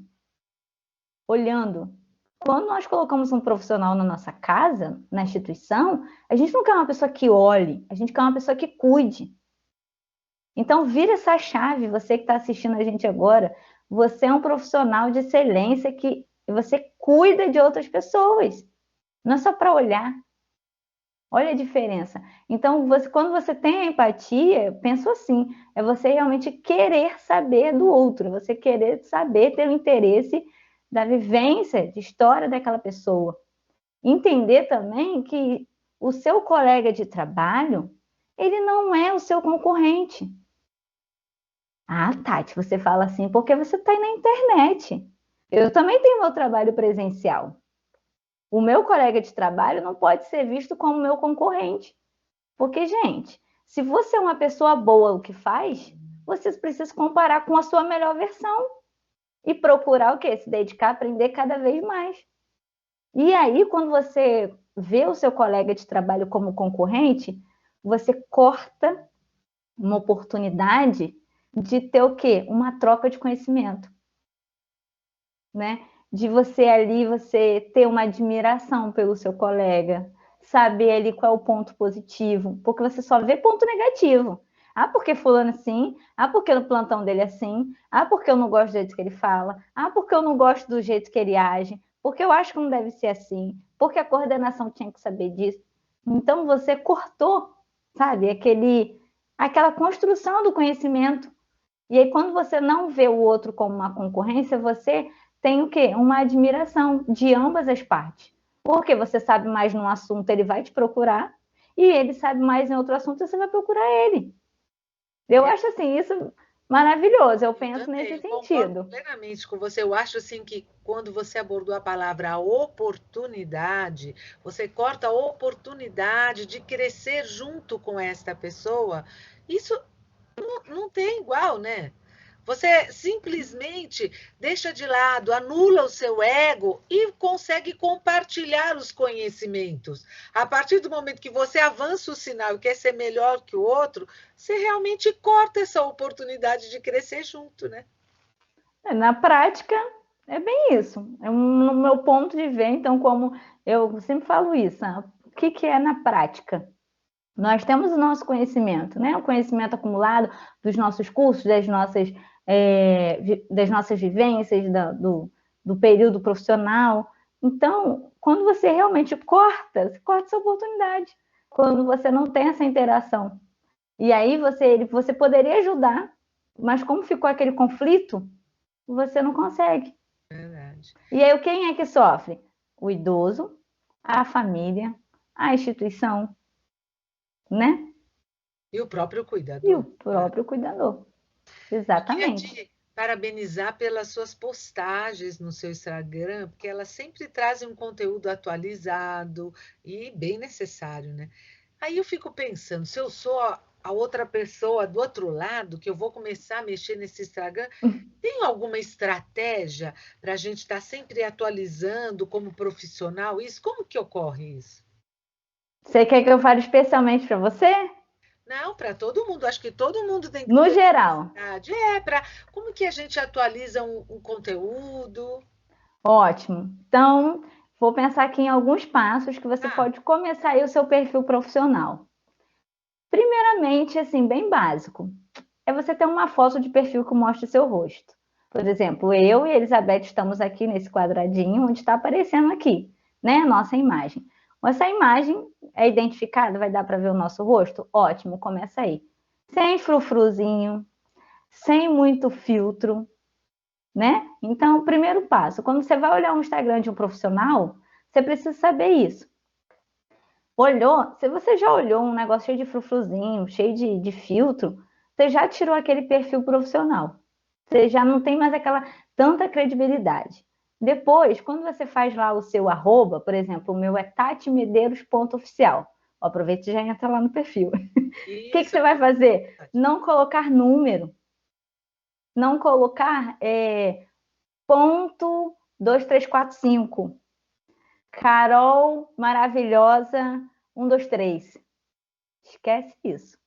[SPEAKER 2] olhando. Quando nós colocamos um profissional na nossa casa, na instituição, a gente não quer uma pessoa que olhe, a gente quer uma pessoa que cuide. Então, vira essa chave, você que está assistindo a gente agora, você é um profissional de excelência que você cuida de outras pessoas, não é só para olhar. Olha a diferença. Então, quando você tem a empatia, eu penso assim, é você realmente querer saber do outro, você querer saber, ter o interesse da vivência, de história daquela pessoa. Entender também que o seu colega de trabalho, ele não é o seu concorrente. Ah, Tati, você fala assim porque você está aí na internet. Eu também tenho meu trabalho presencial. O meu colega de trabalho não pode ser visto como meu concorrente. Porque, gente, se você é uma pessoa boa o que faz, você precisa comparar com a sua melhor versão e procurar o quê? Se dedicar a aprender cada vez mais. E aí, quando você vê o seu colega de trabalho como concorrente, você corta uma oportunidade de ter o quê? Uma troca de conhecimento, né? De você ali, você ter uma admiração pelo seu colega, saber ali qual é o ponto positivo, porque você só vê ponto negativo. Ah, porque fulano é assim, ah, porque no plantão dele é assim, ah, porque eu não gosto do jeito que ele fala, ah, porque eu não gosto do jeito que ele age, porque eu acho que não deve ser assim, porque a coordenação tinha que saber disso. Então você cortou, sabe, aquela construção do conhecimento. E aí, quando você não vê o outro como uma concorrência, você tem o quê? Uma admiração de ambas as partes. Porque você sabe mais num assunto, ele vai te procurar, e ele sabe mais em outro assunto, você vai procurar ele. Eu
[SPEAKER 1] É,
[SPEAKER 2] acho assim, isso maravilhoso, eu
[SPEAKER 1] eu
[SPEAKER 2] penso
[SPEAKER 1] também,
[SPEAKER 2] nesse
[SPEAKER 1] eu concordo
[SPEAKER 2] sentido.
[SPEAKER 1] plenamente com você. Eu acho assim que quando você abordou a palavra oportunidade, você corta a oportunidade de crescer junto com esta pessoa. Isso não tem igual, né? Você simplesmente deixa de lado, anula o seu ego e consegue compartilhar os conhecimentos. A partir do momento que você avança o sinal e quer ser melhor que o outro, você realmente corta essa oportunidade de crescer junto, né?
[SPEAKER 2] Na prática, é bem isso. No meu ponto de ver, então, como eu sempre falo isso, o que é na prática? Nós temos o nosso conhecimento, né? O conhecimento acumulado dos nossos cursos, das nossas vivências, do período profissional. Então, quando você realmente corta, você corta essa oportunidade. Quando você não tem essa interação. E aí você poderia ajudar, mas como ficou aquele conflito, você não consegue.
[SPEAKER 1] Verdade.
[SPEAKER 2] E aí quem é que sofre? O idoso, a família, a instituição, né?
[SPEAKER 1] E o próprio
[SPEAKER 2] E o
[SPEAKER 1] cuidador. Claro.
[SPEAKER 2] próprio cuidador.
[SPEAKER 1] Eu queria
[SPEAKER 2] Exatamente.
[SPEAKER 1] parabenizar pelas suas postagens no seu Instagram, porque elas sempre trazem um conteúdo atualizado e bem necessário, né? Aí eu fico pensando, se eu sou a outra pessoa do outro lado, que eu vou começar a mexer nesse Instagram, tem alguma estratégia para a gente estar sempre atualizando como profissional isso? Como que ocorre isso?
[SPEAKER 2] Você quer que eu fale especialmente para você?
[SPEAKER 1] Não, para todo mundo. Acho que todo mundo tem que
[SPEAKER 2] No
[SPEAKER 1] ter
[SPEAKER 2] geral.
[SPEAKER 1] necessidade. É, para como que a gente atualiza um conteúdo?
[SPEAKER 2] Ótimo. Então, vou pensar aqui em alguns passos que você
[SPEAKER 1] Ah,
[SPEAKER 2] pode começar aí o seu perfil profissional. Primeiramente, assim, bem básico, é você ter uma foto de perfil que mostre o seu rosto. Por exemplo, eu e a Elizabeth estamos aqui nesse quadradinho onde está aparecendo aqui, né, a nossa imagem. Essa imagem é identificada, vai dar para ver o nosso rosto? Ótimo, começa aí. Sem frufruzinho, sem muito filtro, né? Então, o primeiro passo, quando você vai olhar o Instagram de um profissional, você precisa saber isso. Olhou, se você já olhou um negócio cheio de frufruzinho, cheio de filtro, você já tirou aquele perfil profissional. Você já não tem mais aquela tanta credibilidade. Depois, quando você faz lá o seu arroba, por exemplo, o meu é tatimedeiros.oficial. Aproveita e já entra lá no perfil. O que
[SPEAKER 1] isso
[SPEAKER 2] você
[SPEAKER 1] é
[SPEAKER 2] vai
[SPEAKER 1] muito
[SPEAKER 2] fazer?
[SPEAKER 1] importante.
[SPEAKER 2] Não colocar número, não colocar ponto 2345. Carol maravilhosa 123. Esquece isso.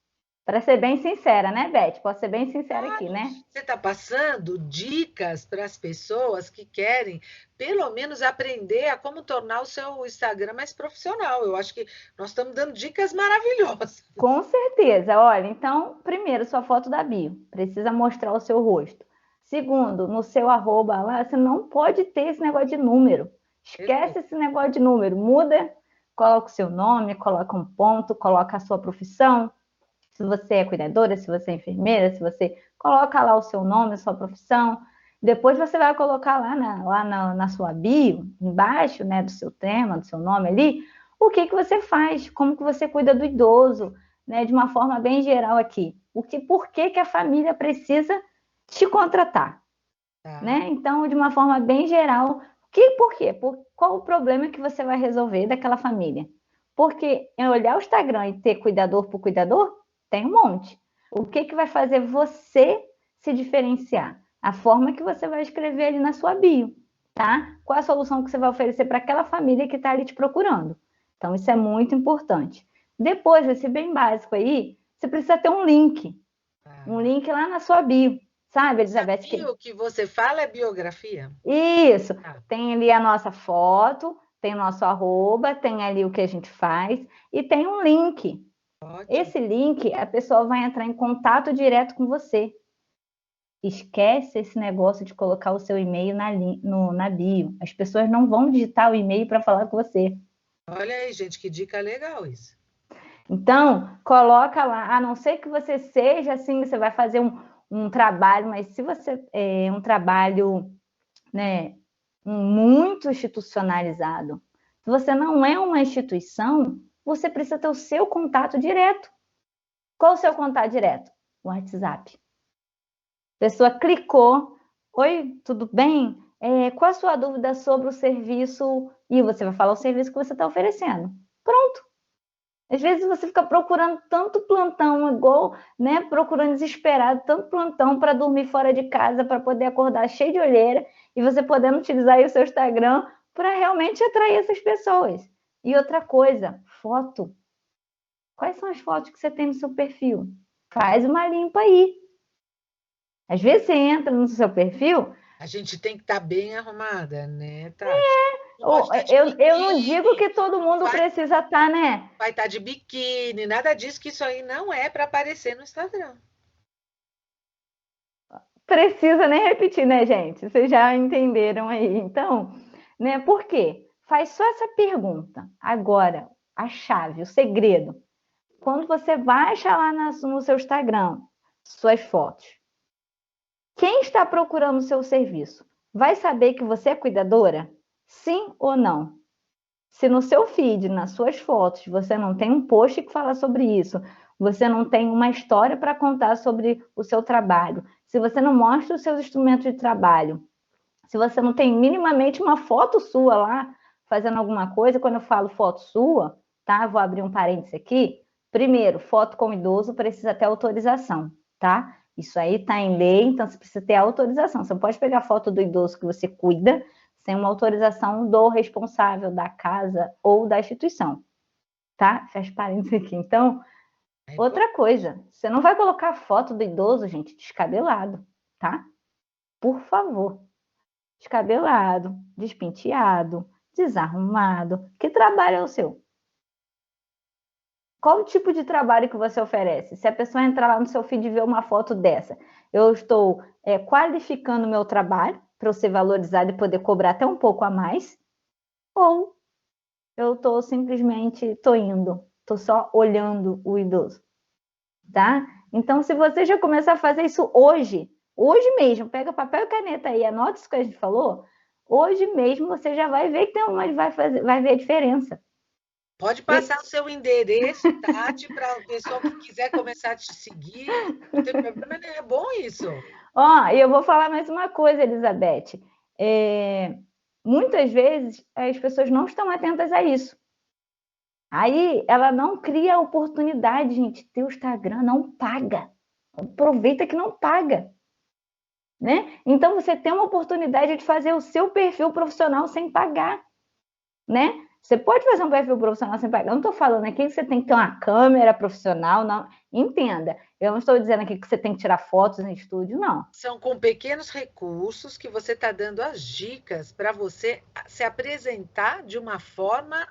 [SPEAKER 2] Para ser bem sincera, né, Beth? Posso ser bem sincera aqui,
[SPEAKER 1] Claro,
[SPEAKER 2] né?
[SPEAKER 1] você está passando dicas para as pessoas que querem, pelo menos, aprender a como tornar o seu Instagram mais profissional. Eu acho que nós estamos dando dicas maravilhosas.
[SPEAKER 2] Com certeza. Olha, então, primeiro, sua foto da bio. Precisa mostrar o seu rosto. Segundo, no seu arroba lá, você não pode ter esse negócio de número. Esquece
[SPEAKER 1] Perfeito.
[SPEAKER 2] esse negócio de número. Muda, coloca o seu nome, coloca um ponto, coloca a sua profissão. Se você é cuidadora, se você é enfermeira, se você coloca lá o seu nome, a sua profissão. Depois você vai colocar lá na sua bio, embaixo, né, do seu tema, do seu nome ali, o que você faz, como que você cuida do idoso, né, de uma forma bem geral aqui. Por que a família precisa te contratar,
[SPEAKER 1] Tá.
[SPEAKER 2] né? Então, de uma forma bem geral, por quê? Qual o problema que você vai resolver daquela família? Porque em olhar o Instagram e ter cuidador por cuidador, tem um monte. O que vai fazer você se diferenciar? A forma que você vai escrever ali na sua bio, tá? Qual a solução que você vai oferecer para aquela família que está ali te procurando? Então, isso é muito importante. Depois, esse bem básico aí, você precisa ter um
[SPEAKER 1] Tá.
[SPEAKER 2] link lá na sua bio, sabe,
[SPEAKER 1] Essa
[SPEAKER 2] Elizabeth?
[SPEAKER 1] bio que você fala é biografia?
[SPEAKER 2] Isso,
[SPEAKER 1] Tá.
[SPEAKER 2] tem ali a nossa foto, tem o nosso arroba, tem ali o que a gente faz e tem um link.
[SPEAKER 1] Ótimo.
[SPEAKER 2] Esse link, a pessoa vai entrar em contato direto com você. Esquece esse negócio de colocar o seu e-mail na bio. As pessoas não vão digitar o e-mail para falar com você.
[SPEAKER 1] Olha aí, gente, que dica legal isso.
[SPEAKER 2] Então, coloca lá, a não ser que você seja assim, você vai fazer um trabalho, mas se você é um trabalho, né, muito institucionalizado. Se você não é uma instituição, você precisa ter o seu contato direto. Qual o seu contato direto? O WhatsApp. A pessoa clicou, oi, tudo bem? Qual a sua dúvida sobre o serviço? E você vai falar o serviço que você está oferecendo. Pronto. Às vezes você fica procurando tanto plantão, igual, né? Procurando desesperado, tanto plantão para dormir fora de casa, para poder acordar cheio de olheira, e você podendo utilizar aí o seu Instagram para realmente atrair essas pessoas. E outra coisa, foto. Quais são as fotos que você tem no seu perfil? Faz uma limpa aí. Às vezes você entra no seu perfil,
[SPEAKER 1] A gente tem que estar bem arrumada, né, Tati? Não pode estar de
[SPEAKER 2] eu não digo
[SPEAKER 1] biquíni,
[SPEAKER 2] que todo
[SPEAKER 1] não
[SPEAKER 2] mundo
[SPEAKER 1] vai,
[SPEAKER 2] precisa estar, né?
[SPEAKER 1] vai estar de biquíni, nada disso, que isso aí não é para aparecer no Instagram.
[SPEAKER 2] Precisa nem repetir, né, gente? Vocês já entenderam aí. Então, né? Por quê? Faz só essa pergunta. Agora, a chave, o segredo. Quando você baixa lá no seu Instagram suas fotos, quem está procurando o seu serviço vai saber que você é cuidadora? Sim ou não? Se no seu feed, nas suas fotos, você não tem um post que fala sobre isso, você não tem uma história para contar sobre o seu trabalho, se você não mostra os seus instrumentos de trabalho, se você não tem minimamente uma foto sua lá, fazendo alguma coisa, quando eu falo foto sua, tá? Vou abrir um parênteses aqui. Primeiro, foto com idoso precisa ter autorização, tá? Isso aí tá em lei, então você precisa ter autorização. Você não pode pegar foto do idoso que você cuida sem uma autorização do responsável da casa ou da instituição, tá? Fecha parênteses aqui. Então, outra coisa, você não vai colocar foto do idoso, gente, descabelado, tá? Por favor. Descabelado, despenteado, desarrumado. Que trabalho é o seu? Qual o tipo de trabalho que você oferece? Se a pessoa entrar lá no seu feed e ver uma foto dessa, eu estou qualificando o meu trabalho para eu ser valorizado e poder cobrar até um pouco a mais, ou eu estou simplesmente indo, estou só olhando o idoso, tá? Então, se você já começar a fazer isso hoje mesmo, pega papel e caneta aí, anota isso que a gente falou, hoje mesmo você já vai ver que tem uma, vai ver a diferença.
[SPEAKER 1] Pode passar o seu endereço, Tati, para o pessoal que quiser começar a te seguir. Não tem problema nenhum, é bom isso.
[SPEAKER 2] Ó, e eu vou falar mais uma coisa, Elizabeth. Muitas vezes as pessoas não estão atentas a isso. Aí ela não cria oportunidade, gente. Teu Instagram não paga. Aproveita que não paga. Né? Então você tem uma oportunidade de fazer o seu perfil profissional sem pagar, né? Você pode fazer um perfil profissional sem pagar. Eu não estou falando aqui que você tem que ter uma câmera profissional, não. Entenda. Eu não estou dizendo aqui que você tem que tirar fotos em estúdio, não.
[SPEAKER 1] São com pequenos recursos que você está dando as dicas para você se apresentar de uma forma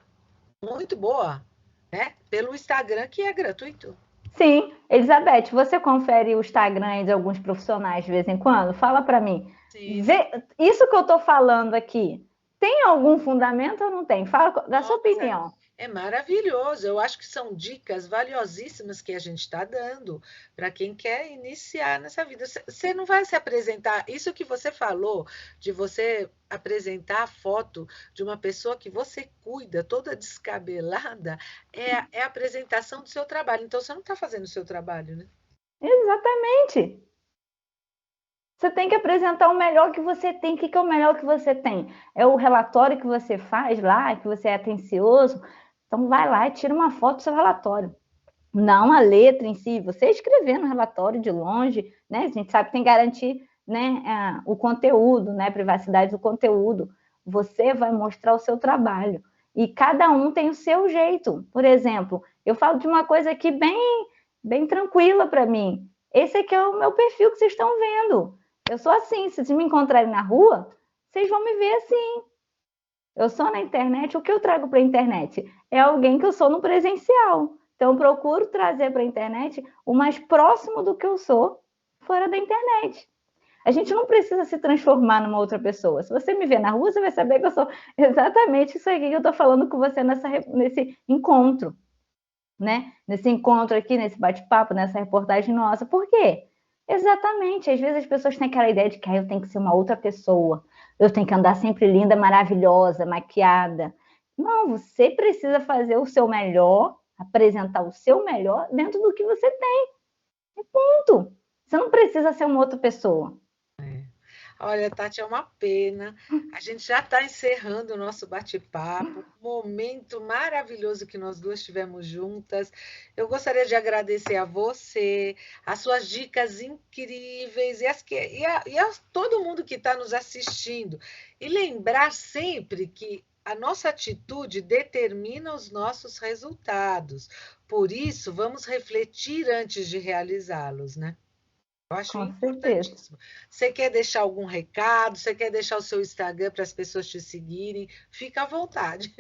[SPEAKER 1] muito boa, né? Pelo Instagram, que é gratuito.
[SPEAKER 2] Sim, Elizabeth, você confere o Instagram de alguns profissionais de vez em quando? Fala para mim.
[SPEAKER 1] Sim, sim.
[SPEAKER 2] Isso que eu estou falando aqui, tem algum fundamento ou não tem? Fala da sua
[SPEAKER 1] Nossa,
[SPEAKER 2] opinião.
[SPEAKER 1] é maravilhoso. Eu acho que são dicas valiosíssimas que a gente está dando para quem quer iniciar nessa vida. Você não vai se apresentar. Isso que você falou, de você apresentar a foto de uma pessoa que você cuida, toda descabelada, é a apresentação do seu trabalho. Então, você não está fazendo o seu trabalho, né?
[SPEAKER 2] Exatamente. Você tem que apresentar o melhor que você tem. O que é o melhor que você tem? É o relatório que você faz lá, que você é atencioso. Então, vai lá e tira uma foto do seu relatório. Não a letra em si, você escrever no relatório de longe, né? A gente sabe que tem que garantir, né, o conteúdo, né? A privacidade do conteúdo. Você vai mostrar o seu trabalho. E cada um tem o seu jeito. Por exemplo, eu falo de uma coisa aqui bem tranquila para mim. Esse aqui é o meu perfil que vocês estão vendo. Eu sou assim. Se vocês me encontrarem na rua, vocês vão me ver assim. Eu sou na internet, o que eu trago para a internet? É alguém que eu sou no presencial. Então, eu procuro trazer para a internet o mais próximo do que eu sou fora da internet. A gente não precisa se transformar numa outra pessoa. Se você me ver na rua, você vai saber que eu sou exatamente isso aqui que eu estou falando com você nesse encontro, né? Nesse encontro aqui, nesse bate-papo, nessa reportagem nossa. Por quê? Exatamente. Às vezes as pessoas têm aquela ideia de que eu tenho que ser uma outra pessoa. Eu tenho que andar sempre linda, maravilhosa, maquiada. Não, você precisa fazer o seu melhor, apresentar o seu melhor dentro do que você tem. E ponto. Você não precisa ser uma outra pessoa.
[SPEAKER 1] Olha, Tati, é uma pena. A gente já está encerrando o nosso bate-papo, momento maravilhoso que nós duas tivemos juntas. Eu gostaria de agradecer a você, as suas dicas incríveis e a todo mundo que está nos assistindo. E lembrar sempre que a nossa atitude determina os nossos resultados. Por isso, vamos refletir antes de realizá-los, né? Eu acho
[SPEAKER 2] Com certeza.
[SPEAKER 1] importantíssimo. Você quer deixar algum recado? Você quer deixar o seu Instagram para as pessoas te seguirem? Fica à vontade.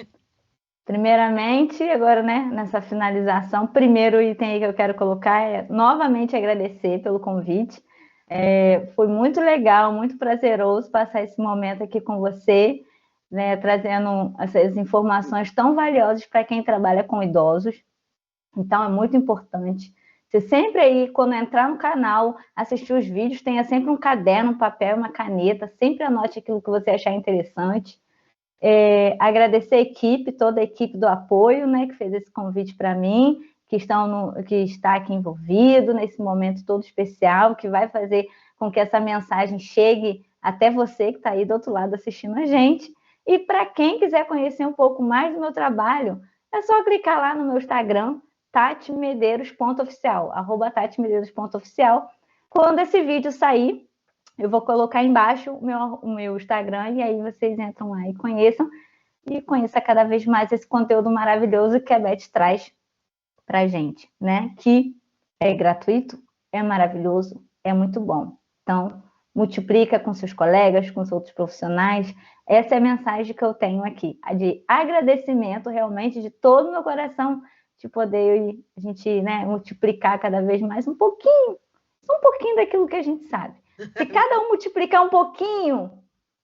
[SPEAKER 2] Primeiramente, agora, né, nessa finalização, primeiro item aí que eu quero colocar é novamente agradecer pelo convite. Foi muito legal, muito prazeroso passar esse momento aqui com você, né, trazendo essas informações tão valiosas para quem trabalha com idosos. Então, é muito importante. Você sempre aí, quando entrar no canal, assistir os vídeos, tenha sempre um caderno, um papel, uma caneta, sempre anote aquilo que você achar interessante. Agradecer a equipe, toda a equipe do apoio, né, que fez esse convite para mim, que está aqui envolvido nesse momento todo especial, que vai fazer com que essa mensagem chegue até você que está aí do outro lado assistindo a gente. E para quem quiser conhecer um pouco mais do meu trabalho, é só clicar lá no meu Instagram, tatimedeiros.oficial, @tatimedeiros.oficial. Quando esse vídeo sair, eu vou colocar embaixo o meu Instagram, e aí vocês entram lá e conheçam cada vez mais esse conteúdo maravilhoso que a Beth traz pra gente, né? Que é gratuito, é maravilhoso, é muito bom. Então, multiplica com seus colegas, com os outros profissionais. Essa é a mensagem que eu tenho aqui, a de agradecimento realmente de todo o meu coração, de poder a gente, né, multiplicar cada vez mais um pouquinho daquilo que a gente sabe. Se cada um multiplicar um pouquinho,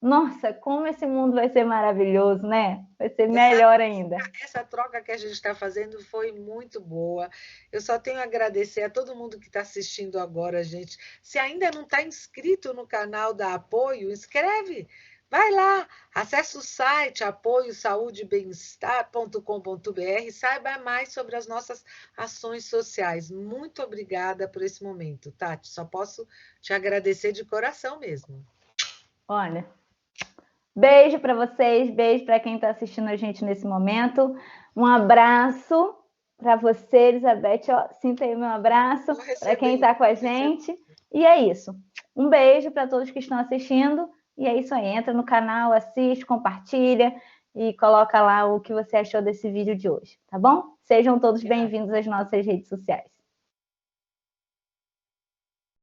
[SPEAKER 2] nossa, como esse mundo vai ser maravilhoso, né? Vai ser melhor ainda.
[SPEAKER 1] Essa troca que a gente está fazendo foi muito boa. Eu só tenho a agradecer a todo mundo que está assistindo agora, gente. Se ainda não está inscrito no canal da Apoio, inscreve. Vai lá, acesse o site apoiosaudebemestar.com.br, saiba mais sobre as nossas ações sociais. Muito obrigada por esse momento, Tati. Só posso te agradecer de coração mesmo.
[SPEAKER 2] Olha, beijo para vocês, beijo para quem está assistindo a gente nesse momento. Um abraço para você, Elizabeth. Ó, sinta aí o meu abraço para quem está com a gente. E é isso. Um beijo para todos que estão assistindo. E é isso aí. Entra no canal, assiste, compartilha e coloca lá o que você achou desse vídeo de hoje, tá bom? Sejam todos bem-vindos às nossas redes sociais.